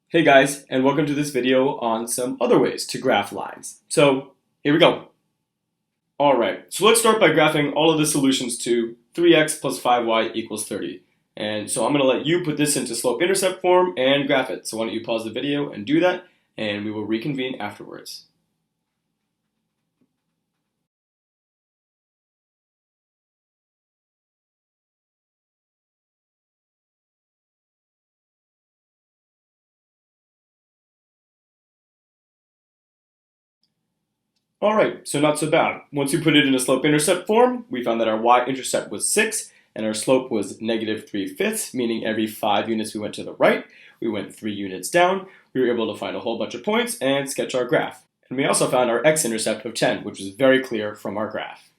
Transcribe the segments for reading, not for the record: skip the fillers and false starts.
Hey guys, and welcome to this video on some other ways to graph lines. So here we go. Alright, so let's start by graphing all of the solutions to 3x plus 5y equals 30. And so I'm going to let you put this into slope-intercept form and graph it. So why don't you pause the video and do that, and we will reconvene afterwards. Alright, so not so bad. Once you put it in a slope-intercept form, we found that our y-intercept was 6, and our slope was negative 3/5, meaning every 5 units we went to the right, we went 3 units down. We were able to find a whole bunch of points and sketch our graph. And we also found our x-intercept of 10, which is very clear from our graph.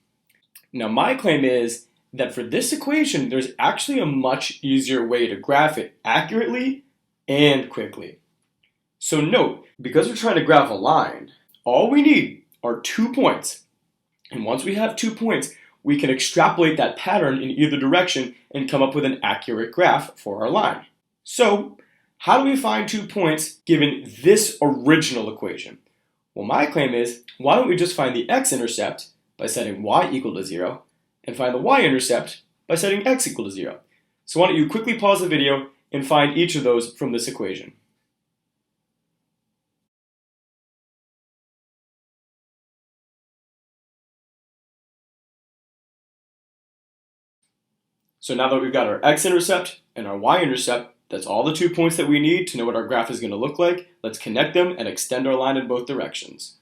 Now my claim is that for this equation, there's actually a much easier way to graph it accurately and quickly. So note, because we're trying to graph a line, all we need are 2 points. And once we have 2 points, we can extrapolate that pattern in either direction and come up with an accurate graph for our line. So, how do we find 2 points given this original equation? Well, my claim is, why don't we just find the x-intercept by setting y equal to 0, and find the y-intercept by setting x equal to 0. So why don't you quickly pause the video and find each of those from this equation. So now that we've got our x-intercept and our y-intercept, that's all the 2 points that we need to know what our graph is going to look like. Let's connect them and extend our line in both directions.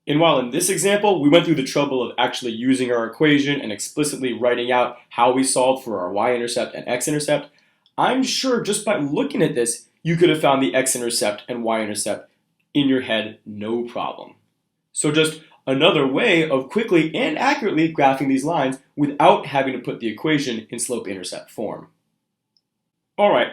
And while in this example, we went through the trouble of actually using our equation and explicitly writing out how we solved for our y-intercept and x-intercept, I'm sure just by looking at this, you could have found the x-intercept and y-intercept in your head, no problem. So just another way of quickly and accurately graphing these lines without having to put the equation in slope-intercept form. Alright,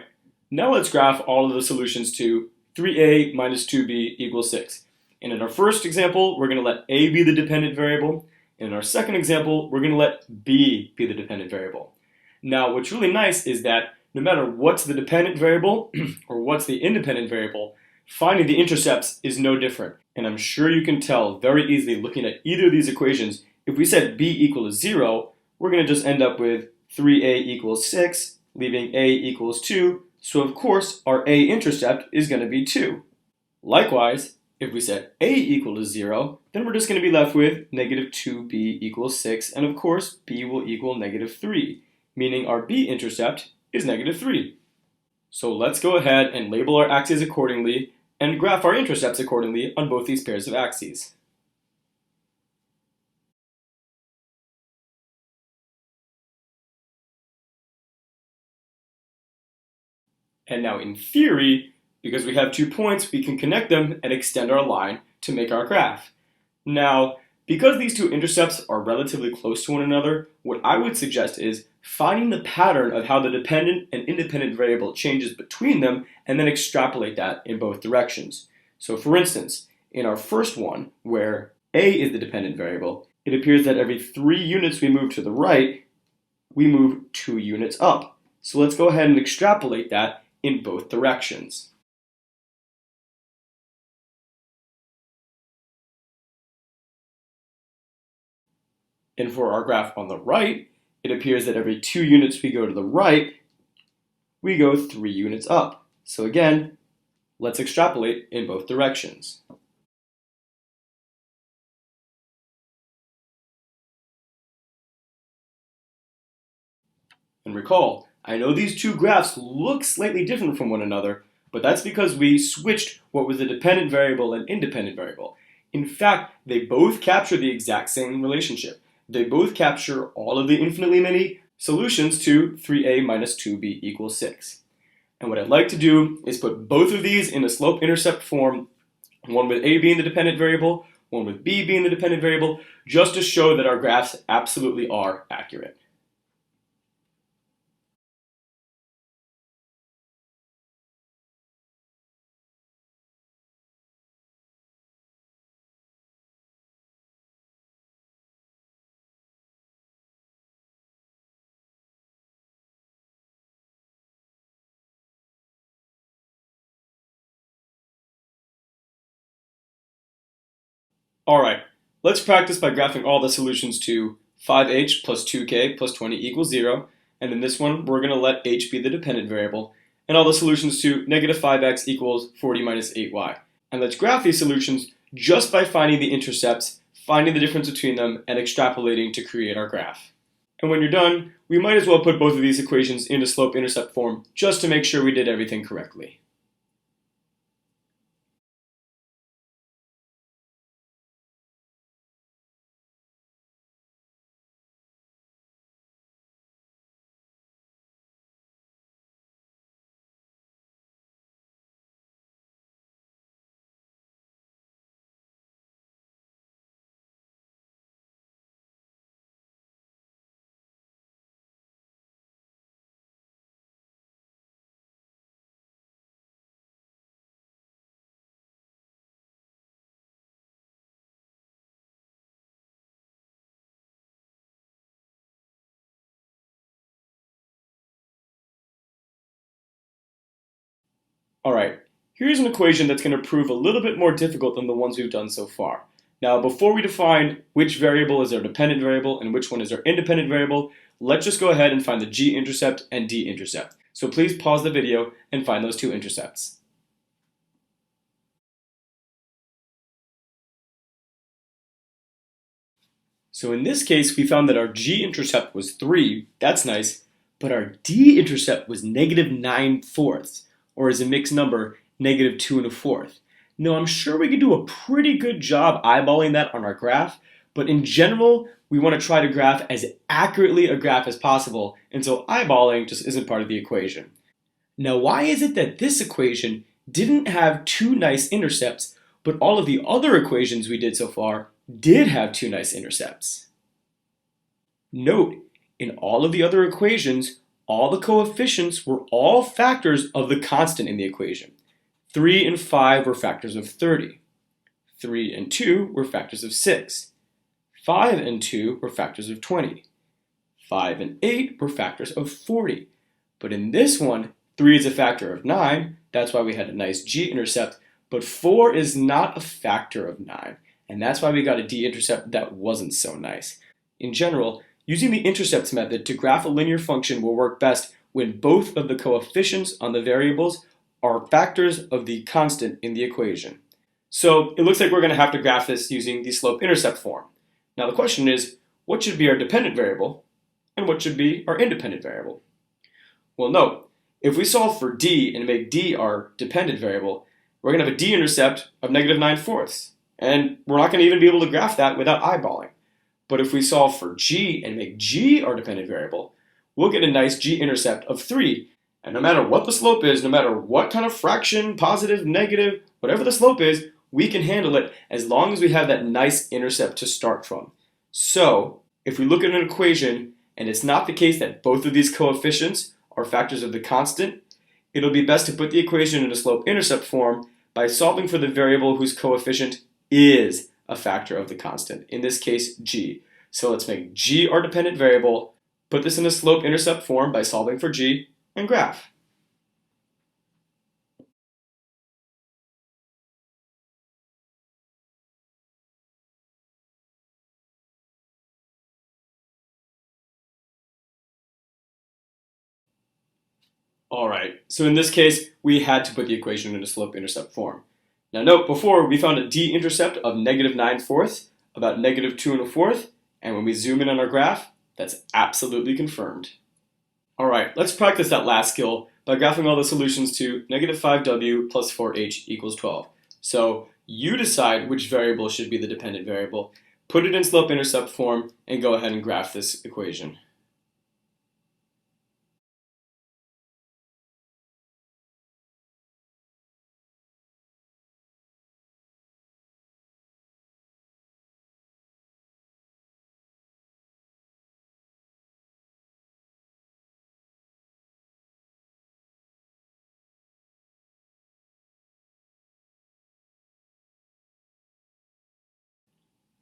now let's graph all of the solutions to 3a minus 2b equals 6. And in our first example, we're going to let a be the dependent variable. And in our second example, we're going to let b be the dependent variable. Now, what's really nice is that no matter what's the dependent variable or what's the independent variable, finding the intercepts is no different. And I'm sure you can tell very easily looking at either of these equations, if we set b equal to 0, we're going to just end up with 3a equals 6, leaving a equals 2, so of course our a-intercept is going to be 2. Likewise, if we set a equal to 0, then we're just going to be left with negative 2b equals 6, and of course b will equal negative 3, meaning our b-intercept is negative 3. So let's go ahead and label our axes accordingly and graph our intercepts accordingly on both these pairs of axes. And now in theory, because we have 2 points, we can connect them and extend our line to make our graph. Now, because these two intercepts are relatively close to one another, what I would suggest is finding the pattern of how the dependent and independent variable changes between them and then extrapolate that in both directions. So for instance, in our first one, where a is the dependent variable, it appears that every 3 units we move to the right, we move 2 units up. So let's go ahead and extrapolate that in both directions. And for our graph on the right, it appears that every 2 units we go to the right, we go 3 units up. So again, let's extrapolate in both directions. And recall, I know these two graphs look slightly different from one another, but that's because we switched what was the dependent variable and independent variable. In fact, they both capture the exact same relationship. They both capture all of the infinitely many solutions to 3a minus 2b equals 6. And what I'd like to do is put both of these in a slope-intercept form, one with a being the dependent variable, one with b being the dependent variable, just to show that our graphs absolutely are accurate. Alright, let's practice by graphing all the solutions to 5h plus 2k plus 20 equals 0, and in this one we're going to let h be the dependent variable, and all the solutions to negative 5x equals 40 minus 8y. And let's graph these solutions just by finding the intercepts, finding the difference between them, and extrapolating to create our graph. And when you're done, we might as well put both of these equations into slope-intercept form just to make sure we did everything correctly. Alright, here's an equation that's going to prove a little bit more difficult than the ones we've done so far. Now, before we define which variable is our dependent variable and which one is our independent variable, let's just go ahead and find the g-intercept and d-intercept. So please pause the video and find those two intercepts. So in this case, we found that our g-intercept was 3, that's nice, but our d-intercept was negative 9/4, or as a mixed number, negative 2 1/4. Now I'm sure we could do a pretty good job eyeballing that on our graph, but in general, we want to try to graph as accurately a graph as possible, and so eyeballing just isn't part of the equation. Now why is it that this equation didn't have two nice intercepts, but all of the other equations we did so far did have two nice intercepts? Note, in all of the other equations, all the coefficients were all factors of the constant in the equation. 3 and 5 were factors of 30. 3 and 2 were factors of 6. 5 and 2 were factors of 20. 5 and 8 were factors of 40. But in this one, 3 is a factor of 9, that's why we had a nice g-intercept, but 4 is not a factor of 9, and that's why we got a d-intercept that wasn't so nice. In general, using the intercepts method to graph a linear function will work best when both of the coefficients on the variables are factors of the constant in the equation. So it looks like we're going to have to graph this using the slope-intercept form. Now the question is, what should be our dependent variable and what should be our independent variable? Well, note, if we solve for d and make d our dependent variable, we're going to have a d-intercept of negative 9/4, and we're not going to even be able to graph that without eyeballing. But if we solve for g and make g our dependent variable, we'll get a nice g-intercept of 3. And no matter what the slope is, no matter what kind of fraction, positive, negative, whatever the slope is, we can handle it as long as we have that nice intercept to start from. So, if we look at an equation and it's not the case that both of these coefficients are factors of the constant, it'll be best to put the equation in a slope-intercept form by solving for the variable whose coefficient is a factor of the constant, in this case g. So let's make g our dependent variable, put this in a slope-intercept form by solving for g, and graph. Alright, so in this case, we had to put the equation in a slope-intercept form. Now note, before we found a d-intercept of negative 9/4, about negative 2 1/4, and when we zoom in on our graph, that's absolutely confirmed. Alright, let's practice that last skill by graphing all the solutions to negative 5w plus 4h equals 12. So you decide which variable should be the dependent variable, put it in slope-intercept form, and go ahead and graph this equation.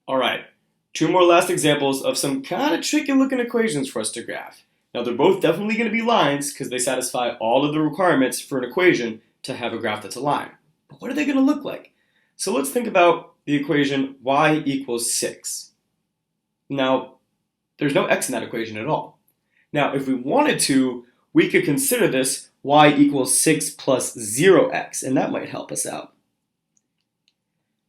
Alright, two more last examples of some kind of tricky looking equations for us to graph. Now they're both definitely going to be lines because they satisfy all of the requirements for an equation to have a graph that's a line. But what are they going to look like? So let's think about the equation y equals 6. Now, there's no x in that equation at all. Now, if we wanted to, we could consider this y equals 6 plus 0x, and that might help us out.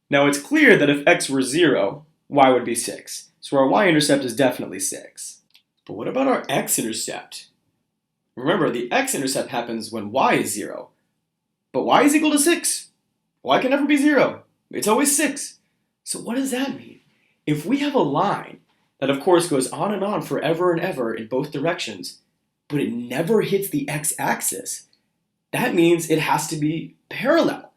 Now, it's clear that if x were 0, y would be 6. So our y-intercept is definitely 6. But what about our x-intercept? Remember, the x-intercept happens when y is 0. But y is equal to 6. Y can never be 0. It's always 6. So what does that mean? If we have a line that, of course, goes on and on forever and ever in both directions, but it never hits the x-axis, that means it has to be parallel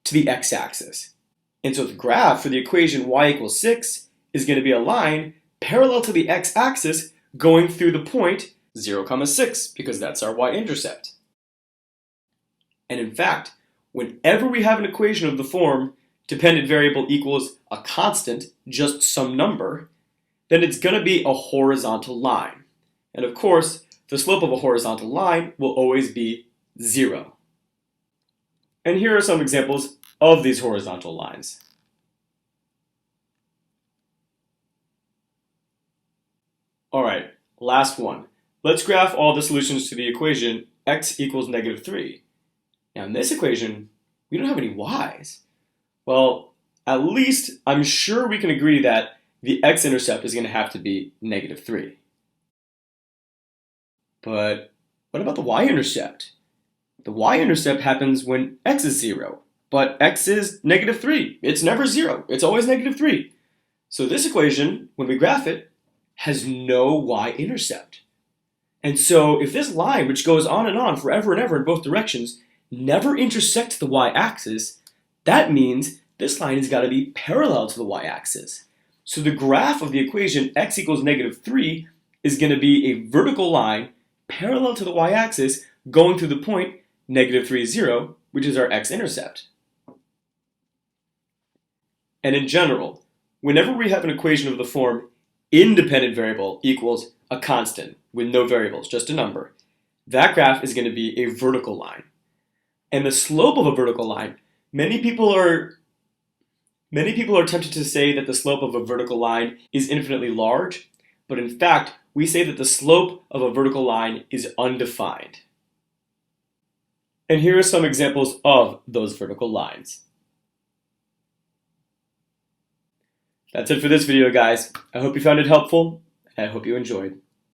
to the x-axis. And so the graph for the equation y equals 6 is going to be a line parallel to the x-axis going through the point 0, 6, because that's our y-intercept. And in fact, whenever we have an equation of the form dependent variable equals a constant, just some number, then it's going to be a horizontal line. And of course, the slope of a horizontal line will always be 0. And here are some examples of these horizontal lines. Alright, last one. Let's graph all the solutions to the equation x equals -3. Now in this equation, we don't have any y's. Well, at least I'm sure we can agree that the x-intercept is going to have to be -3. But what about the y-intercept? The y-intercept happens when x is 0, but x is -3. It's never 0. It's always -3. So this equation, when we graph it, has no y-intercept. And so if this line, which goes on and on forever and ever in both directions, never intersects the y-axis, that means this line has got to be parallel to the y-axis. So the graph of the equation x equals -3 is going to be a vertical line parallel to the y-axis going through the point -3, 0, which is our x-intercept. And in general, whenever we have an equation of the form independent variable equals a constant with no variables, just a number, that graph is going to be a vertical line. And the slope of a vertical line, many people are tempted to say that the slope of a vertical line is infinitely large, but in fact, we say that the slope of a vertical line is undefined. And here are some examples of those vertical lines. That's it for this video, guys. I hope you found it helpful, and I hope you enjoyed.